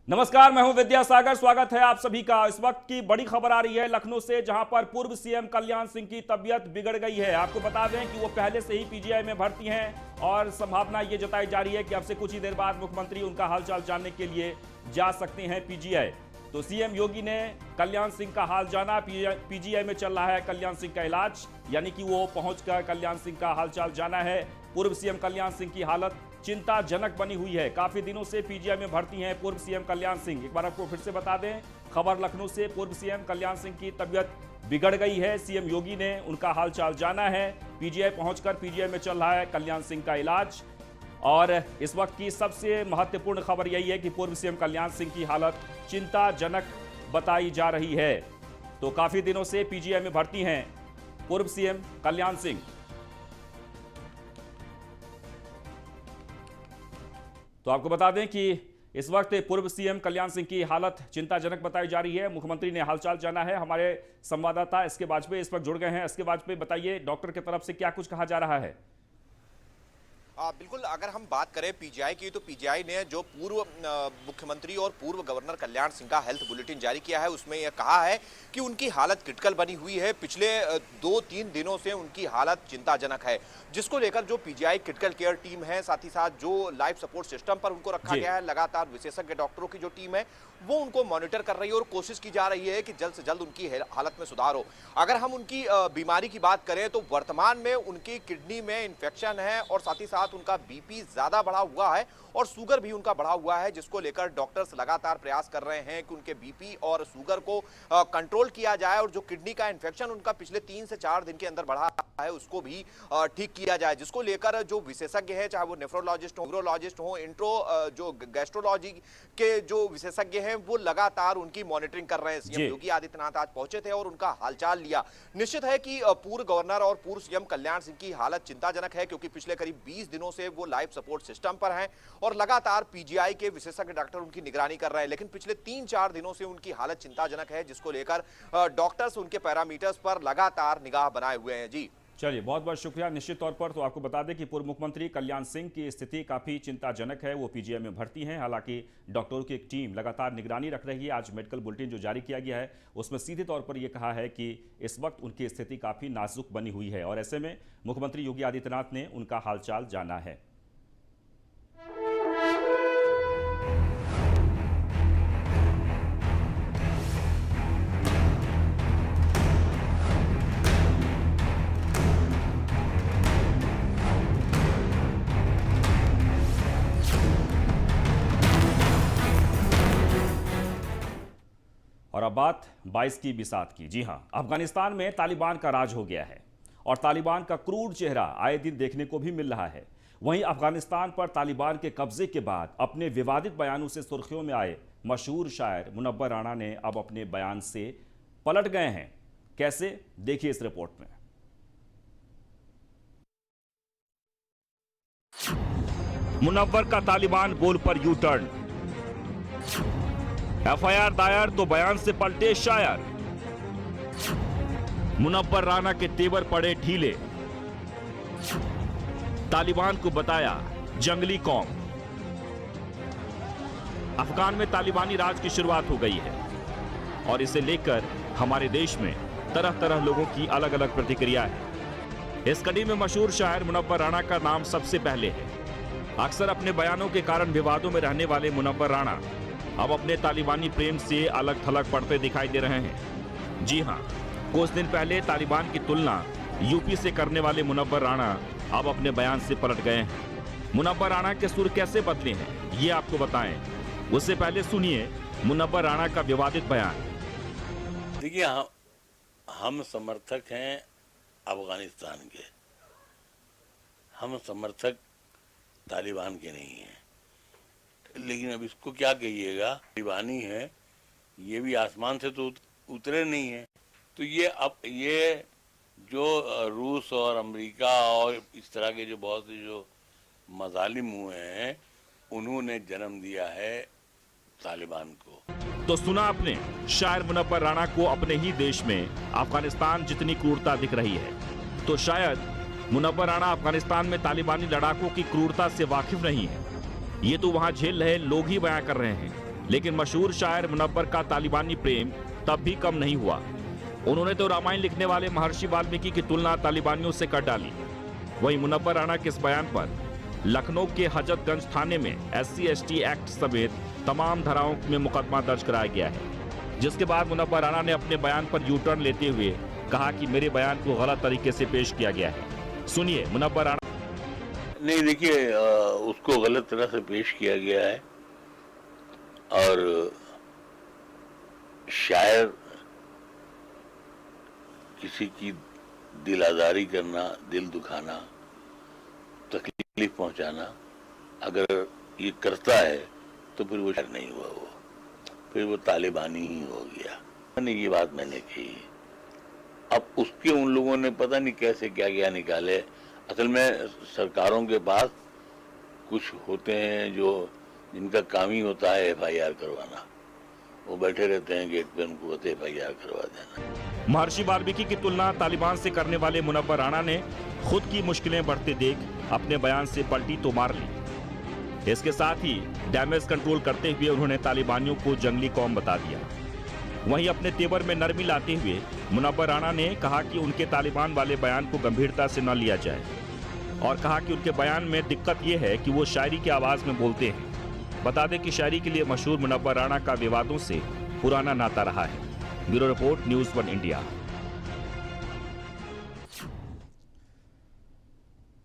नमस्कार, मैं हूं विद्यासागर। स्वागत है आप सभी का। इस वक्त की बड़ी खबर आ रही है लखनऊ से, जहां पर पूर्व सीएम कल्याण सिंह की तबीयत बिगड़ गई है। आपको बता दें कि वो पहले से ही पीजीआई में भर्ती हैं और संभावना ये जताई जा रही है कि अब से कुछ ही देर बाद मुख्यमंत्री उनका हालचाल जानने के लिए जा सकते हैं पीजीआई। तो सीएम योगी ने कल्याण सिंह का हाल जाना। पीजीआई में चल रहा है कल्याण सिंह का इलाज, यानी कि वो पहुंचकर कल्याण सिंह का हालचाल जाना है। पूर्व सीएम कल्याण सिंह की हालत चिंताजनक बनी हुई है। काफी दिनों से पीजीआई में भर्ती हैं पूर्व सीएम कल्याण सिंह। एक बार आपको फिर से बता दें, खबर लखनऊ से, पूर्व सीएम कल्याण सिंह की तबीयत बिगड़ गई है। सीएम योगी ने उनका हालचाल जाना है। पीजीआई पहुंचकर पीजीआई में चल रहा है कल्याण सिंह का इलाज। और इस वक्त की सबसे महत्वपूर्ण खबर यही है कि पूर्व सीएम कल्याण सिंह की हालत चिंताजनक बताई जा रही है। तो काफी दिनों से पीजीआई में भर्ती हैं पूर्व सीएम कल्याण सिंह। तो आपको बता दें कि इस वक्त पूर्व सीएम कल्याण सिंह की हालत चिंताजनक बताई जा रही है। मुख्यमंत्री ने हालचाल जाना है। हमारे संवाददाता एसके वाजपेयी इस वक्त जुड़ गए हैं। एसके वाजपेयी, बताइए, डॉक्टर की तरफ से क्या कुछ कहा जा रहा है? बिल्कुल, अगर हम बात करें पीजीआई की, तो पीजीआई ने जो पूर्व मुख्यमंत्री और पूर्व गवर्नर कल्याण सिंह का हेल्थ बुलेटिन जारी किया है, उसमें यह कहा है कि उनकी हालत क्रिटिकल बनी हुई है। पिछले 2-3 दिनों से उनकी हालत चिंताजनक है, जिसको लेकर जो पीजीआई क्रिटिकल केयर टीम है, साथ ही साथ जो लाइफ सपोर्ट सिस्टम पर उनको रखा गया है, लगातार विशेषज्ञ डॉक्टरों की जो टीम है वो उनको मॉनिटर कर रही है और कोशिश की जा रही है कि जल्द से जल्द उनकी हालत में सुधार हो। अगर हम उनकी बीमारी की बात करें तो वर्तमान में उनकी किडनी में इन्फेक्शन है और साथ ही साथ उनका बीपी ज्यादा बढ़ा हुआ है और शुगर भी उनका बढ़ा हुआ है, जिसको लेकर डॉक्टर्स लगातार प्रयास कर रहे हैं कि उनके बीपी और शुगर को कंट्रोल किया जाए और जो किडनी का इन्फेक्शन उनका पिछले 3 से 4 दिन के अंदर बढ़ा है उसको भी ठीक किया जाए। जिसको लेकर जो विशेषज्ञ है, चाहे वो नेफ्रोलॉजिस्ट हो, न्यूरोलॉजिस्ट हो, जो गैस्ट्रोलॉजी के जो विशेषज्ञ हैं, वो लगातार उनकी मॉनिटरिंग कर रहे हैं। सीएम योगी आदित्यनाथ आज पहुंचे थे और उनका हालचाल लिया। निश्चित है कि पूर्व गवर्नर और पूर्व सीएम कल्याण सिंह की हालत चिंताजनक है, क्योंकि पिछले करीब 20 दिनों से वो लाइफ सपोर्ट सिस्टम पर हैं और लगातार पीजीआई के विशेषज्ञ डॉक्टर उनकी निगरानी कर रहे हैं। लेकिन पिछले 3-4 दिनों से उनकी हालत चिंताजनक है, जिसको लेकर डॉक्टर्स उनके पैरामीटर्स पर लगातार निगाह बनाए हुए हैं। जी चलिए, बहुत बहुत शुक्रिया। निश्चित तौर पर तो आपको बता दें कि पूर्व मुख्यमंत्री कल्याण सिंह की स्थिति काफ़ी चिंताजनक है। वो पीजीआई में भर्ती हैं। हालांकि डॉक्टरों की एक टीम लगातार निगरानी रख रही है। आज मेडिकल बुलेटिन जो जारी किया गया है उसमें सीधे तौर पर यह कहा है कि इस वक्त उनकी स्थिति काफ़ी नाजुक बनी हुई है और ऐसे में मुख्यमंत्री योगी आदित्यनाथ ने उनका हालचाल जाना है। और अब बात 22 की बिसात की। जी हां, अफगानिस्तान में तालिबान का राज हो गया है और तालिबान का क्रूर चेहरा आए दिन देखने को भी मिल रहा है। वहीं अफगानिस्तान पर तालिबान के कब्जे के बाद अपने विवादित बयानों से सुर्खियों में आए मशहूर शायर मुनव्वर राणा ने अब अपने बयान से पलट गए हैं। कैसे, देखिए इस रिपोर्ट में। मुनव्वर का तालिबान बोल पर यू टर्न, एफआईआर दायर तो बयान से पलटे शायर। मुनव्वर राणा के तेवर पड़े ढीले, तालिबान को बताया जंगली कौम। अफगान में तालिबानी राज की शुरुआत हो गई है और इसे लेकर हमारे देश में तरह तरह लोगों की अलग अलग प्रतिक्रिया है। इस कड़ी में मशहूर शायर मुनव्वर राणा का नाम सबसे पहले है। अक्सर अपने बयानों के कारण विवादों में रहने वाले मुनव्वर राणा अब अपने तालिबानी प्रेम से अलग थलग पड़ते दिखाई दे रहे हैं। जी हां, कुछ दिन पहले तालिबान की तुलना यूपी से करने वाले मुनव्वर राणा अब अपने बयान से पलट गए हैं। मुनव्वर राणा के सुर कैसे बदले हैं ये आपको बताएं, उससे पहले सुनिए मुनव्वर राणा का विवादित बयान। देखिए, हम समर्थक हैं अफगानिस्तान के, हम समर्थक तालिबान के नहीं हैं। लेकिन अब इसको क्या कहिएगा, तालिबानी है, ये भी आसमान से तो उतरे नहीं है। तो ये जो रूस और अमेरिका और इस तरह के जो बहुत से जो मजालिम हुए हैं, उन्होंने जन्म दिया है तालिबान को। तो सुना आपने, शायर मुनव्वर राणा को अपने ही देश में अफगानिस्तान जितनी क्रूरता दिख रही है, तो शायद मुनव्वर राणा अफगानिस्तान में तालिबानी लड़ाकों की क्रूरता से वाकिफ नहीं है। ये तो वहां झेल रहे लोग ही बयां कर रहे हैं। लेकिन मशहूर शायर मुनव्वर का तालिबानी प्रेम तब भी कम नहीं हुआ। उन्होंने तो रामायण लिखने वाले महर्षि वाल्मीकि की तुलना तालिबानियों से कर डाली। वहीं मुनव्वर राणा के इस बयान पर लखनऊ के हजरतगंज थाने में SC/ST एक्ट समेत तमाम धाराओं में मुकदमा दर्ज कराया गया है, जिसके बाद मुनव्वर राणा ने अपने बयान पर यू टर्न लेते हुए कहा कि मेरे बयान को गलत तरीके से पेश किया गया है। सुनिए मुनव्वर राणा। नहीं, देखिए, उसको गलत तरह से पेश किया गया है और शायर किसी की दिल आजारी करना, दिल दुखाना, तकलीफ पहुंचाना अगर ये करता है तो फिर वो शायर नहीं हुआ, वो फिर वो तालिबानी ही हो गया। मैंने ये बात मैंने कही। अब उसके उन लोगों ने पता नहीं कैसे क्या क्या निकाले। असल में सरकारों के पास कुछ होते हैं जो जिनका काम ही होता है FIR करवाना। वो बैठे रहते हैं गेट पे, उनको होते FIR करवा देना। महर्षि वाल्मीकि की तुलना तालिबान से करने वाले मुनव्वर राणा ने खुद की मुश्किलें बढ़ते देख अपने बयान से पलटी तो मार ली। इसके साथ ही डैमेज कंट्रोल करते हुए उन्होंने तालिबानियों को जंगली कौम बता दिया। वहीं अपने तेवर में नरमी लाते हुए मुनव्वर राणा ने कहा कि उनके तालिबान वाले बयान को गंभीरता से न लिया जाए और कहा कि उनके बयान में दिक्कत यह है कि वो शायरी की आवाज में बोलते हैं। बता दें कि शायरी के लिए मशहूर मुनव्वर राणा का विवादों से पुराना नाता रहा है। Bureau report, news 1 India.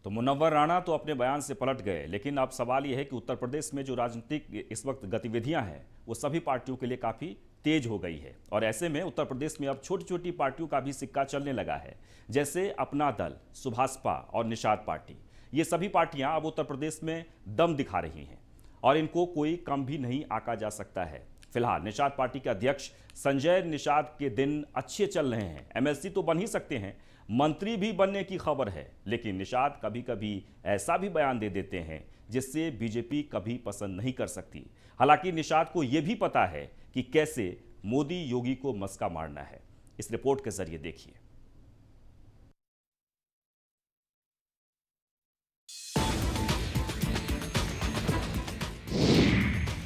तो मुनव्वर राणा तो अपने बयान से पलट गए, लेकिन अब सवाल यह है कि उत्तर प्रदेश में जो राजनीतिक इस वक्त गतिविधियां हैं वो सभी पार्टियों के लिए काफ़ी तेज हो गई है और ऐसे में उत्तर प्रदेश में अब छोटी छोटी पार्टियों का भी सिक्का चलने लगा है, जैसे अपना दल, सुभासपा और निषाद पार्टी। ये सभी पार्टियां अब उत्तर प्रदेश में दम दिखा रही हैं और इनको कोई कम भी नहीं आंका जा सकता है। फिलहाल निषाद पार्टी के अध्यक्ष संजय निषाद के दिन अच्छे चल रहे हैं। MLC तो बन ही सकते हैं, मंत्री भी बनने की खबर है, लेकिन निषाद कभी कभी ऐसा भी बयान दे देते हैं जिससे बीजेपी कभी पसंद नहीं कर सकती। हालांकि निषाद को यह भी पता है कि कैसे मोदी योगी को मस्का मारना है। इस रिपोर्ट के जरिए देखिए।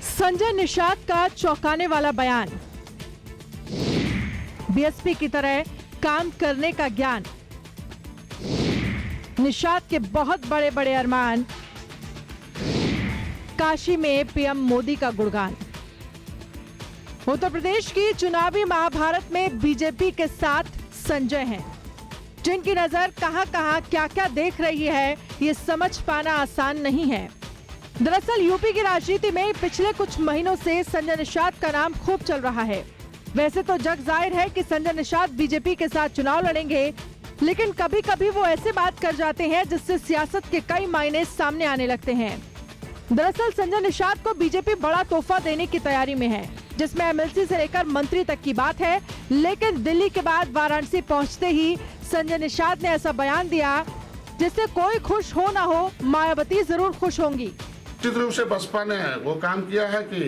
संजय निषाद का चौंकाने वाला बयान। बीएसपी की तरह काम करने का ज्ञान, निषाद के बहुत बड़े बड़े अरमान, काशी में पीएम मोदी का गुणगान। उत्तर प्रदेश की चुनावी महाभारत में बीजेपी के साथ संजय हैं, जिनकी नजर कहां-कहां क्या-क्या देख रही है ये समझ पाना आसान नहीं है। दरअसल यूपी की राजनीति में पिछले कुछ महीनों से संजय निषाद का नाम खूब चल रहा है। वैसे तो जग जाहिर है कि संजय निषाद बीजेपी के साथ चुनाव लड़ेंगे, लेकिन कभी कभी वो ऐसे बात कर जाते हैं जिससे सियासत के कई मायने सामने आने लगते हैं। दरअसल संजय निषाद को बीजेपी बड़ा तोहफा देने की तैयारी में है, जिसमें MLC से लेकर मंत्री तक की बात है। लेकिन दिल्ली के बाद वाराणसी पहुंचते ही संजय निषाद ने ऐसा बयान दिया जिससे कोई खुश हो ना हो, मायावती जरूर खुश होंगी। निश्चित रूप से बसपा ने वो काम किया है कि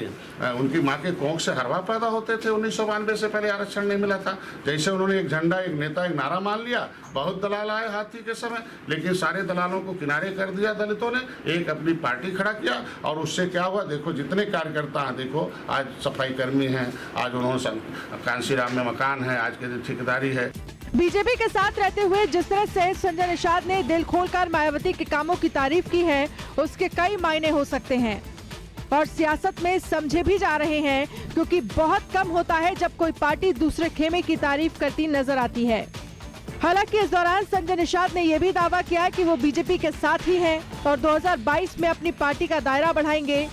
उनकी माँ के कोख से हरवा पैदा होते थे। 1992 से पहले आरक्षण नहीं मिला था। जैसे उन्होंने एक झंडा, एक नेता, एक नारा मान लिया, बहुत दलाल आए हाथी के समय, लेकिन सारे दलालों को किनारे कर दिया दलितों ने, एक अपनी पार्टी खड़ा किया और उससे क्या हुआ देखो, जितने कार्यकर्ता हैं देखो, आज सफाई कर्मी हैं, आज उन्होंने कांसीराम में मकान है, आज के दिन ठेकेदारी है। बीजेपी के साथ रहते हुए जिस तरह से संजय निषाद ने दिल खोलकर मायावती के कामों की तारीफ की है, उसके कई मायने हो सकते हैं और सियासत में समझे भी जा रहे हैं, क्योंकि बहुत कम होता है जब कोई पार्टी दूसरे खेमे की तारीफ करती नजर आती है। हालांकि इस दौरान संजय निषाद ने यह भी दावा किया कि वो बीजेपी के साथ ही हैं और 2022 में अपनी पार्टी का दायरा बढ़ाएंगे।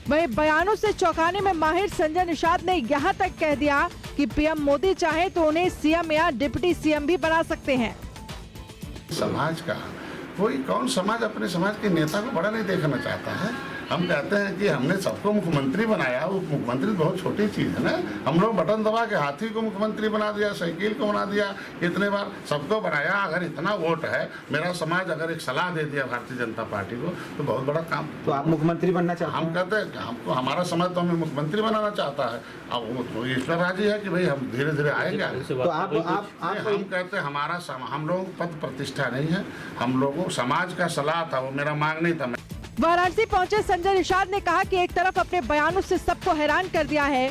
वहीं बयानों से चौंकाने में माहिर संजय निषाद ने यहाँ तक कह दिया कि पीएम मोदी चाहे तो उन्हें सीएम या डिप्टी सीएम भी बना सकते हैं। समाज का कोई कौन समाज अपने समाज के नेता को बड़ा नहीं देखना चाहता है। हम कहते हैं कि हमने सबको मुख्यमंत्री बनाया, वो मुख्यमंत्री बहुत छोटी चीज़ है ना। हम लोग बटन दबा के हाथी को मुख्यमंत्री बना दिया, साइकिल को बना दिया, इतने बार सबको बनाया। अगर इतना वोट है, मेरा समाज अगर एक सलाह दे दिया भारतीय जनता पार्टी को, तो बहुत बड़ा काम। तो आप मुख्यमंत्री बनना चाहते हैं? हम कहते हैं हमको, हमारा समाज तो हमें मुख्यमंत्री बनाना चाहता है। अब वो ईश्वर राजी है कि भाई हम धीरे धीरे आएंगे। तो आप हम कहते हैं हम लोगों को पद प्रतिष्ठा नहीं है, हम लोगों समाज का सलाह था, वो मेरा मांग नहीं था। वाराणसी पहुंचे संजय निषाद ने कहा कि एक तरफ अपने बयानों से सबको हैरान कर दिया है,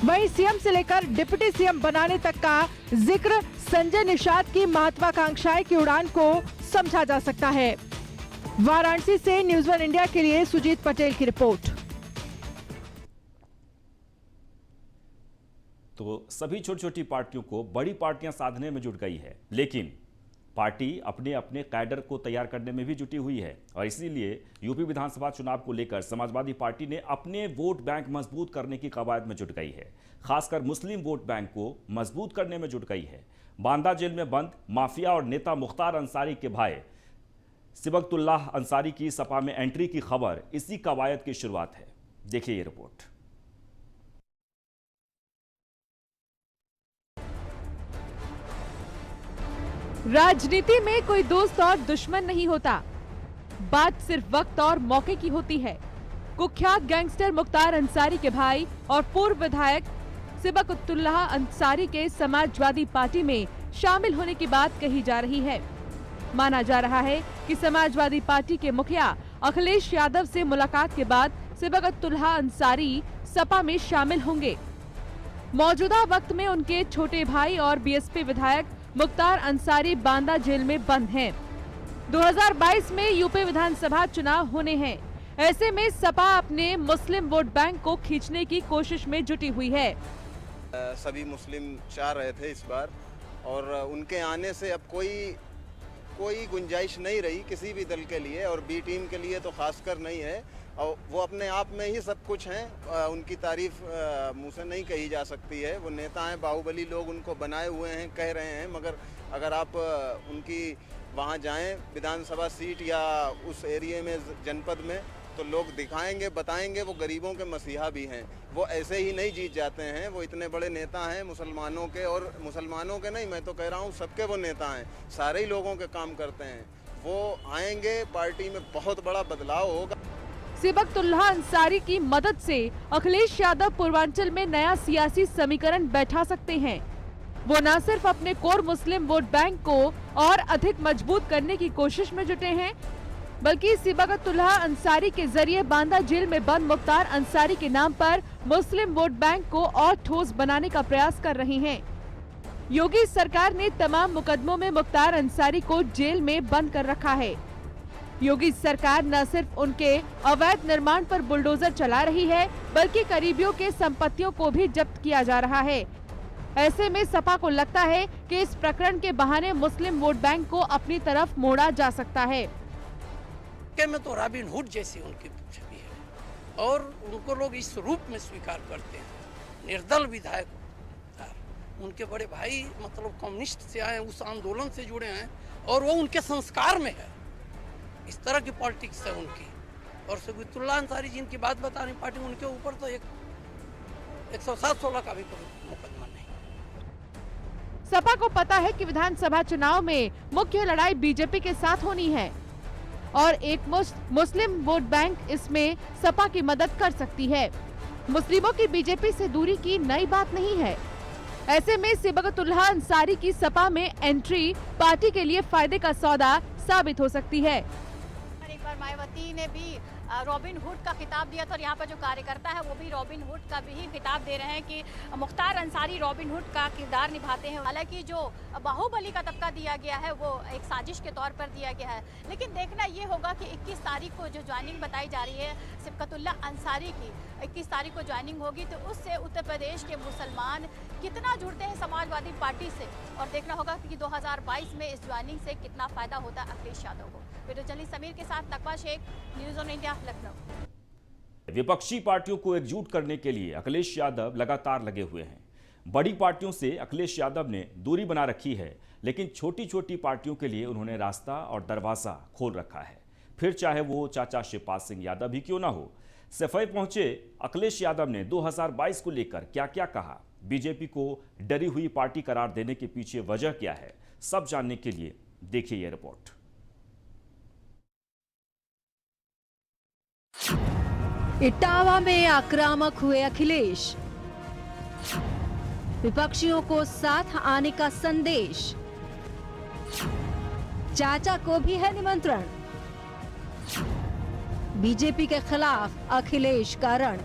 वहीं सीएम से लेकर डिप्टी सीएम बनाने तक का जिक्र संजय निषाद की महत्वाकांक्षाएं की उड़ान को समझा जा सकता है। वाराणसी से न्यूज़ वन इंडिया के लिए सुजीत पटेल की रिपोर्ट। तो सभी छोटी छोटी पार्टियों को बड़ी पार्टियां साधने में जुट गई है, लेकिन पार्टी अपने अपने कैडर को तैयार करने में भी जुटी हुई है और इसीलिए यूपी विधानसभा चुनाव को लेकर समाजवादी पार्टी ने अपने वोट बैंक मजबूत करने की कवायद में जुट गई है। खासकर मुस्लिम वोट बैंक को मजबूत करने में जुट गई है। बांदा जेल में बंद माफिया और नेता मुख्तार अंसारी के भाई सिबगतुल्लाह अंसारी की सपा में एंट्री की खबर इसी कवायद की शुरुआत है। देखिए ये रिपोर्ट। राजनीति में कोई दोस्त और दुश्मन नहीं होता, बात सिर्फ वक्त और मौके की होती है। कुख्यात गैंगस्टर मुख्तार अंसारी के भाई और पूर्व विधायक सिबगतुल्लाह अंसारी के समाजवादी पार्टी में शामिल होने की बात कही जा रही है। माना जा रहा है कि समाजवादी पार्टी के मुखिया अखिलेश यादव से मुलाकात के बाद सिबगतुल्लाह अंसारी सपा में शामिल होंगे। मौजूदा वक्त में उनके छोटे भाई और बीएसपी विधायक मुख्तार अंसारी बांदा जेल में बंद हैं। 2022 में यूपी विधानसभा चुनाव होने हैं। ऐसे में सपा अपने मुस्लिम वोट बैंक को खींचने की कोशिश में जुटी हुई है। सभी मुस्लिम चाह रहे थे इस बार और उनके आने से अब कोई गुंजाइश नहीं रही किसी भी दल के लिए और बी टीम के लिए तो खासकर नहीं है। और वो अपने आप में ही सब कुछ हैं, उनकी तारीफ मुंह से नहीं कही जा सकती है। वो नेता हैं, बाहुबली लोग उनको बनाए हुए हैं, कह रहे हैं, मगर अगर आप उनकी वहाँ जाएं विधानसभा सीट या उस एरिया में जनपद में तो लोग दिखाएंगे, बताएंगे वो गरीबों के मसीहा भी हैं। वो ऐसे ही नहीं जीत जाते हैं। वो इतने बड़े नेता हैं मुसलमानों के, और मुसलमानों के नहीं, मैं तो कह रहा हूँ सबके वो नेता हैं, सारे ही लोगों के काम करते हैं। वो आएंगे, पार्टी में बहुत बड़ा बदलाव होगा। सिबगतुल्लाह अंसारी की मदद से अखिलेश यादव पूर्वांचल में नया सियासी समीकरण बैठा सकते हैं। वो न सिर्फ अपने कोर मुस्लिम वोट बैंक को और अधिक मजबूत करने की कोशिश में जुटे हैं, बल्कि सिबगतुल्लाह अंसारी के जरिए बांदा जेल में बंद मुख्तार अंसारी के नाम पर मुस्लिम वोट बैंक को और ठोस बनाने का प्रयास कर रहे हैं। योगी सरकार ने तमाम मुकदमों में मुख्तार अंसारी को जेल में बंद कर रखा है। योगी सरकार न सिर्फ उनके अवैध निर्माण पर बुलडोजर चला रही है, बल्कि करीबियों के संपत्तियों को भी जब्त किया जा रहा है। ऐसे में सपा को लगता है कि इस प्रकरण के बहाने मुस्लिम वोट बैंक को अपनी तरफ मोड़ा जा सकता है। में तो रॉबिन हुड जैसी उनकी छवि है और उनको लोग इस रूप में स्वीकार करते हैं। निर्दल विधायक, उनके बड़े भाई मतलब कम्युनिस्ट से आए, उस आंदोलन से जुड़े हैं और वो उनके संस्कार में है। इस तरह की पॉलिटिक्स है उनकी। और सिबगतुल्लाह अंसारी जी की बात बता रही पार्टी, उनके ऊपर तो 107-16 का भी कोई मुकदमा नहीं। सपा को पता है कि विधानसभा चुनाव में मुख्य लड़ाई बीजेपी के साथ होनी है और एक मुस्लिम वोट बैंक इसमें सपा की मदद कर सकती है। मुस्लिमों की बीजेपी से दूरी की नई बात नहीं है। ऐसे में सिबगतुल्लाह अंसारी की सपा में एंट्री पार्टी के लिए फायदे का सौदा साबित हो सकती है। एक बार मायावती ने भी रॉबिन हुड का खिताब दिया था और यहाँ पर जो कार्यकर्ता है वो भी रॉबिन हुड का भी खिताब दे रहे हैं कि मुख्तार अंसारी रॉबिन हुड का किरदार निभाते हैं। हालांकि जो बाहुबली का तबका दिया गया है वो एक साजिश के तौर पर दिया गया है, लेकिन देखना ये होगा कि 21 तारीख को जो ज्वाइनिंग बताई जा रही है सिबगतुल्लाह अंसारी की, 21 तारीख को ज्वाइनिंग होगी, तो उससे उत्तर प्रदेश के मुसलमान कितना जुड़ते हैं समाजवादी पार्टी से, और देखना होगा कि 2022 में इस ज्वाइनिंग से कितना फायदा होता है अखिलेश यादव को। वीडियो जर्नलिस्ट समीर के साथ Naqwa Shaikh, news on India, Lucknow. विपक्षी पार्टियों को एकजुट करने के लिए अखिलेश यादव लगातार लगे हुए हैं। बड़ी पार्टियों से अखिलेश यादव ने दूरी बना रखी है, लेकिन छोटी छोटी पार्टियों के लिए उन्होंने रास्ता और दरवाजा खोल रखा है। फिर चाहे वो चाचा शिवपाल सिंह यादव ही क्यों ना हो। सफाई पहुंचे अखिलेश यादव ने 2022 को लेकर क्या क्या कहा, बीजेपी को डरी हुई पार्टी करार देने के पीछे वजह क्या है, सब जानने के लिए देखिए यह रिपोर्ट। इटावा में आक्रामक हुए अखिलेश, विपक्षियों को साथ आने का संदेश, चाचा को भी है निमंत्रण। बीजेपी के खिलाफ अखिलेश का रण।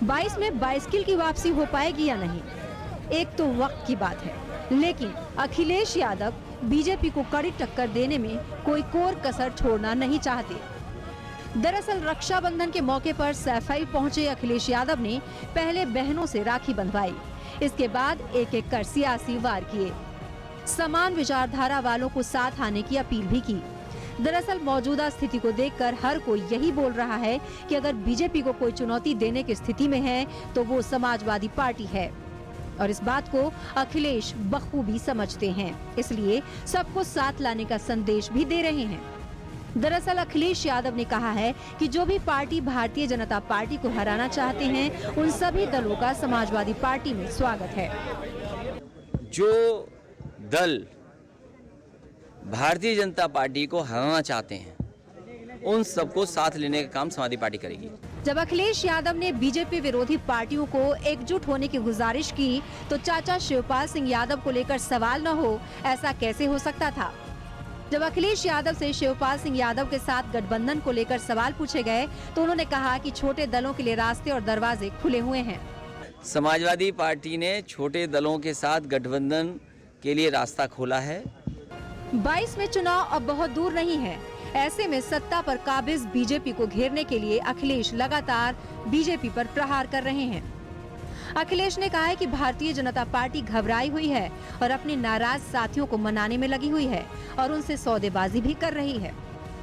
22 में बाइसिकल की वापसी हो पाएगी या नहीं, एक तो वक्त की बात है, लेकिन अखिलेश यादव बीजेपी को कड़ी टक्कर देने में कोई कोर कसर छोड़ना नहीं चाहते। दरअसल रक्षाबंधन के मौके पर सैफई पहुंचे अखिलेश यादव ने पहले बहनों से राखी बंधवाई, इसके बाद एक एक कर सियासी वार किए, समान विचारधारा वालों को साथ आने की अपील भी की। दरअसल मौजूदा स्थिति को देखकर हर कोई यही बोल रहा है कि अगर बीजेपी को कोई चुनौती देने की स्थिति में है तो वो समाजवादी पार्टी है, और इस बात को अखिलेश बखूबी समझते हैं, इसलिए सबको साथ लाने का संदेश भी दे रहे हैं। दरअसल अखिलेश यादव ने कहा है कि जो भी पार्टी भारतीय जनता पार्टी को हराना चाहते हैं, उन सभी दलों का समाजवादी पार्टी में स्वागत है। जो दल भारतीय जनता पार्टी को हराना चाहते हैं, उन सबको साथ लेने का काम समाजवादी पार्टी करेगी। जब अखिलेश यादव ने बीजेपी विरोधी पार्टियों को एकजुट होने की गुजारिश की तो चाचा शिवपाल सिंह यादव को लेकर सवाल न हो, ऐसा कैसे हो सकता था। जब अखिलेश यादव से शिवपाल सिंह यादव के साथ गठबंधन को लेकर सवाल पूछे गए तो उन्होंने कहा कि छोटे दलों के लिए रास्ते और दरवाजे खुले हुए हैं। समाजवादी पार्टी ने छोटे दलों के साथ गठबंधन के लिए रास्ता खोला है। 22 में चुनाव अब बहुत दूर नहीं है, ऐसे में सत्ता पर काबिज बीजेपी को घेरने के लिए अखिलेश लगातार बीजेपी पर प्रहार कर रहे हैं। अखिलेश ने कहा है कि भारतीय जनता पार्टी घबराई हुई है और अपने नाराज साथियों को मनाने में लगी हुई है और उनसे सौदेबाजी भी कर रही है।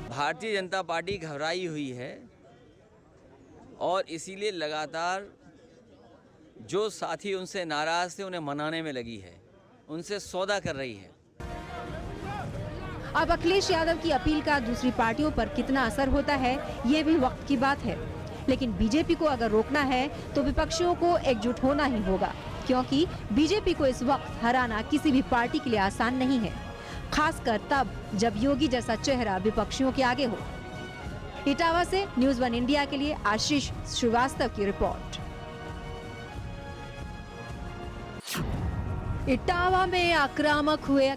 भारतीय जनता पार्टी घबराई हुई है और इसीलिए लगातार जो साथी उनसे नाराज थे उन्हें मनाने में लगी है, उनसे सौदा कर रही है। अब अखिलेश यादव की अपील का दूसरी पार्टियों पर कितना असर होता है, ये भी वक्त की बात है, लेकिन बीजेपी को अगर रोकना है तो विपक्षियों को एकजुट होना ही होगा, क्योंकि बीजेपी को इस वक्त हराना किसी भी पार्टी के लिए आसान नहीं है, खासकर तब जब योगी जैसा चेहरा विपक्षियों के आगे हो। इटावा से न्यूज़ 1 इंडिया के लिए आशीष श्रीवास्तव की रिपोर्ट। इटावा में आक्रामक हुए।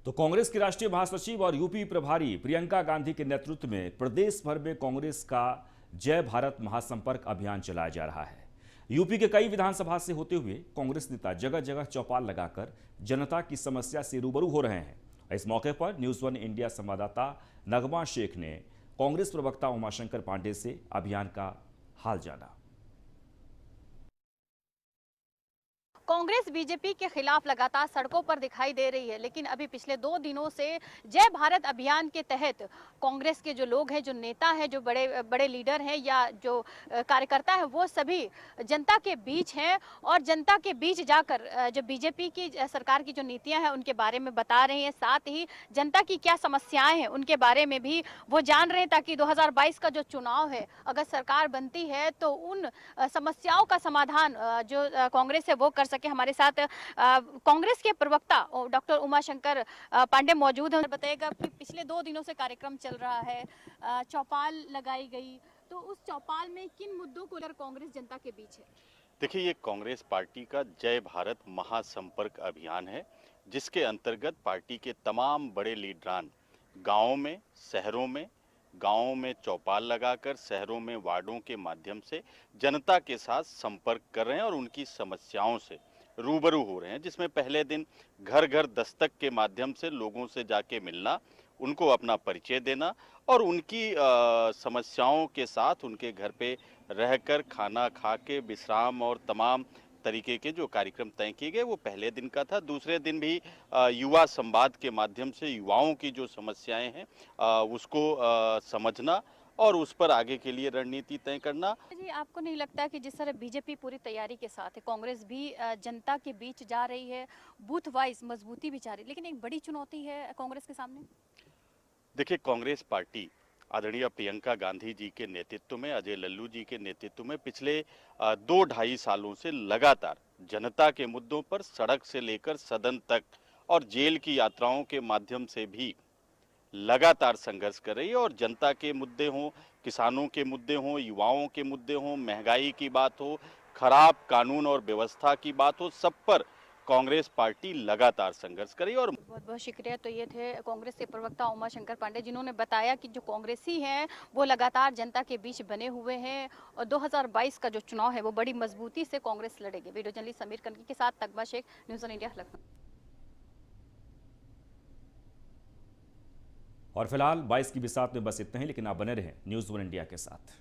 तो कांग्रेस की राष्ट्रीय महासचिव और यूपी प्रभारी प्रियंका गांधी के नेतृत्व में प्रदेश भर में कांग्रेस का जय भारत महासंपर्क अभियान चलाया जा रहा है। यूपी के कई विधानसभा से होते हुए कांग्रेस नेता जगह जगह चौपाल लगाकर जनता की समस्या से रूबरू हो रहे हैं। इस मौके पर न्यूज़ 1 इंडिया संवाददाता नगमा शेख ने कांग्रेस प्रवक्ता उमाशंकर पांडे से अभियान का हाल जाना। कांग्रेस बीजेपी के खिलाफ लगातार सड़कों पर दिखाई दे रही है, लेकिन अभी पिछले 2 दिनों से जय भारत अभियान के तहत कांग्रेस के जो लोग हैं, जो नेता हैं, जो बड़े बड़े लीडर हैं या जो कार्यकर्ता हैं, वो सभी जनता के बीच हैं और जनता के बीच जाकर जो बीजेपी की सरकार की जो नीतियां हैं उनके बारे में बता रहे हैं, साथ ही जनता की क्या समस्याएं हैं उनके बारे में भी वो जान रहे हैं, ताकि 2022 का जो चुनाव है, अगर सरकार बनती है तो उन समस्याओं का समाधान जो कांग्रेस है वो कर सके। हमारे साथ कांग्रेस के प्रवक्ता डॉक्टर उमाशंकर पांडे मौजूद हैं। बताइएगा कि पिछले 2 दिनों से कार्यक्रम चल रहा है, चौपाल लगाई गई, तो उस चौपाल में किन मुद्दों को लेकर कांग्रेस जनता के बीच है? देखिए, ये कांग्रेस पार्टी का जय भारत महासंपर्क अभियान है, जिसके अंतर्गत पार्टी के तमाम बड़े लीडरान गाँवों में, शहरों में, गाँवों में चौपाल लगाकर, शहरों में वार्डों के माध्यम से जनता के साथ संपर्क कर रहे हैं और उनकी समस्याओं से रूबरू हो रहे हैं। जिसमें पहले दिन घर घर दस्तक के माध्यम से लोगों से जाके मिलना, उनको अपना परिचय देना और उनकी समस्याओं के साथ उनके घर पे रहकर खाना खा के विश्राम और तमाम तरीके के जो कार्यक्रम तय किए गए वो पहले दिन का था। दूसरे दिन भी युवा संवाद के माध्यम से युवाओं की जो समस्याएं हैं उसको समझना और उस पर आगे के लिए रणनीति तय करना। जी, आपको नहीं लगता कि जिस तरह बीजेपी पूरी तैयारी के साथ है, कांग्रेस भी जनता के बीच जा रही है, बूथ वाइज मजबूती भी जा रही है, लेकिन एक बड़ी चुनौती है कांग्रेस के सामने? देखिए, कांग्रेस पार्टी आदरणीय प्रियंका गांधी जी के नेतृत्व में, अजय लल्लू जी के नेतृत्व में पिछले 2-2.5 सालों से लगातार जनता के मुद्दों पर सड़क से लेकर सदन तक और जेल की यात्राओं के माध्यम से भी लगातार संघर्ष कर रही है। और जनता के मुद्दे हों, किसानों के मुद्दे हों, युवाओं के मुद्दे हों, महंगाई की बात हो, खराब कानून और व्यवस्था की बात हो, सब पर कांग्रेस पार्टी लगातार संघर्ष करेगी। और बहुत बहुत शुक्रिया। तो ये थे कांग्रेस के प्रवक्ता उमा शंकर पांडे, जिन्होंने बताया कि जो कांग्रेसी हैं वो लगातार जनता के बीच बने हुए हैं और 2022 का जो चुनाव है वो बड़ी मजबूती से कांग्रेस लड़ेगी। वीडियो जर्नलिस्ट समीर कनकी के साथ तकबा Shaikh, news on India, Lucknow. और फिलहाल 22 की बिसात में बस इतने ही, लेकिन आप बने रहें न्यूज़ ऑन इंडिया के साथ।